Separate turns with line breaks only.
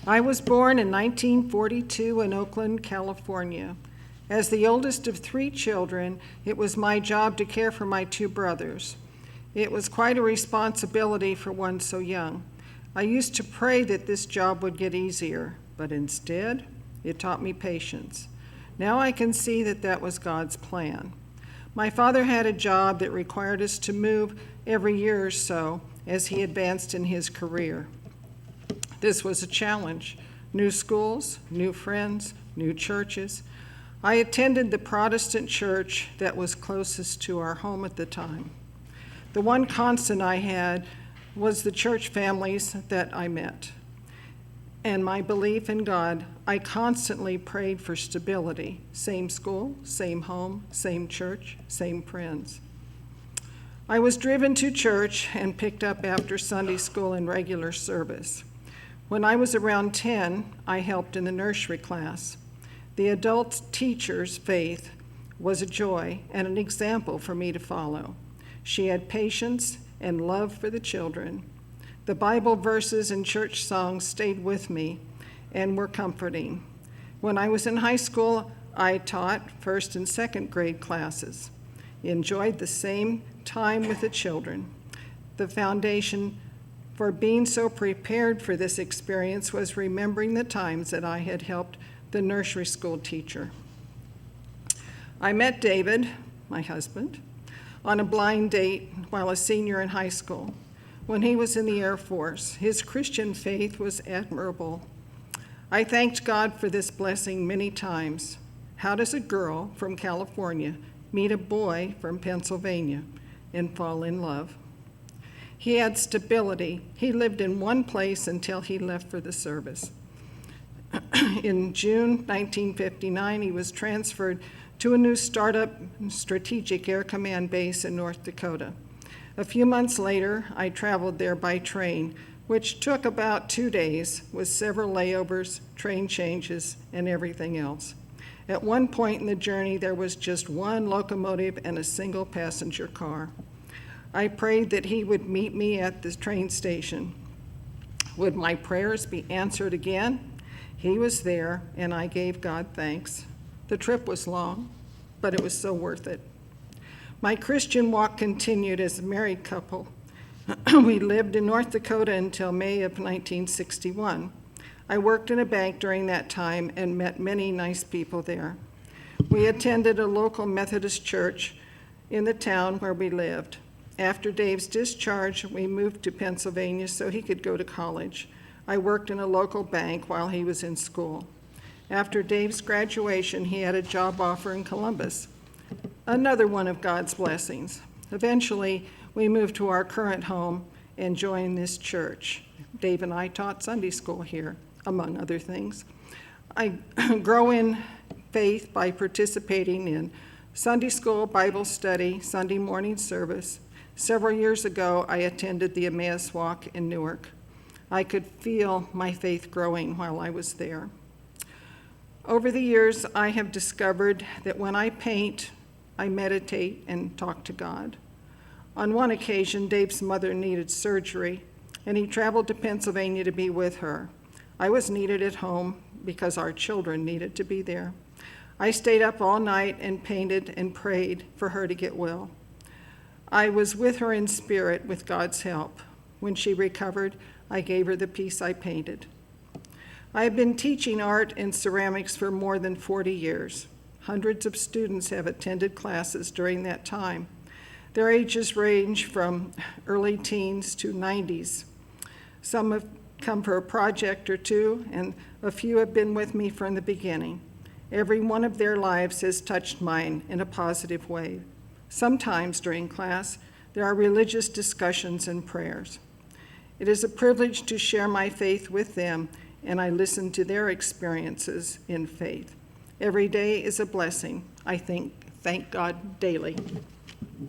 I was born in 1942 in Oakland, California. As the oldest of 3 children, it was my job to care for my 2 brothers. It was quite a responsibility for one so young. I used to pray that this job would get easier, but instead, it taught me patience. Now I can see that that was God's plan. My father had a job that required us to move every year or so as he advanced in his career. This was a challenge. New schools, new friends, new churches. I attended the Protestant church that was closest to our home at the time. The one constant I had was the church families that I met. And my belief in God, I constantly prayed for stability. Same school, same home, same church, same friends. I was driven to church and picked up after Sunday school in regular service. When I was around 10, I helped in the nursery class. The adult teacher's faith was a joy and an example for me to follow. She had patience and love for the children. The Bible verses and church songs stayed with me and were comforting. When I was in high school, I taught 1st and 2nd grade classes. Enjoyed the same time with the children. The foundation for being so prepared for this experience was remembering the times that I had helped the nursery school teacher. I met David, my husband, on a blind date while a senior in high school. When he was in the Air Force, his Christian faith was admirable. I thanked God for this blessing many times. How does a girl from California meet a boy from Pennsylvania and fall in love? He had stability. He lived in one place until he left for the service. In June 1959, he was transferred to a new startup strategic air command base in North Dakota. A few months later, I traveled there by train, which took about 2 days with several layovers, train changes, and everything else. At one point in the journey, there was just one locomotive and a single passenger car. I prayed that he would meet me at the train station. Would my prayers be answered again? He was there, and I gave God thanks. The trip was long, but it was so worth it. My Christian walk continued as a married couple. We lived in North Dakota until May of 1961. I worked in a bank during that time and met many nice people there. We attended a local Methodist church in the town where we lived. After Dave's discharge, we moved to Pennsylvania so he could go to college. I worked in a local bank while he was in school. After Dave's graduation, he had a job offer in Columbus, another one of God's blessings. Eventually, we moved to our current home and joined this church. Dave and I taught Sunday school here, among other things. I grow in faith by participating in Sunday school, Bible study, Sunday morning service. Several years ago, I attended the Emmaus Walk in Newark. I could feel my faith growing while I was there. Over the years, I have discovered that when I paint, I meditate and talk to God. On one occasion, Dave's mother needed surgery, and he traveled to Pennsylvania to be with her. I was needed at home because our children needed to be there. I stayed up all night and painted and prayed for her to get well. I was with her in spirit with God's help. When she recovered, I gave her the piece I painted. I have been teaching art and ceramics for more than 40 years. Hundreds of students have attended classes during that time. Their ages range from early teens to 90s. Some have come for a project or two, and a few have been with me from the beginning. Every one of their lives has touched mine in a positive way. Sometimes during class, there are religious discussions and prayers. It is a privilege to share my faith with them, and I listen to their experiences in faith. Every day is a blessing. I thank God daily.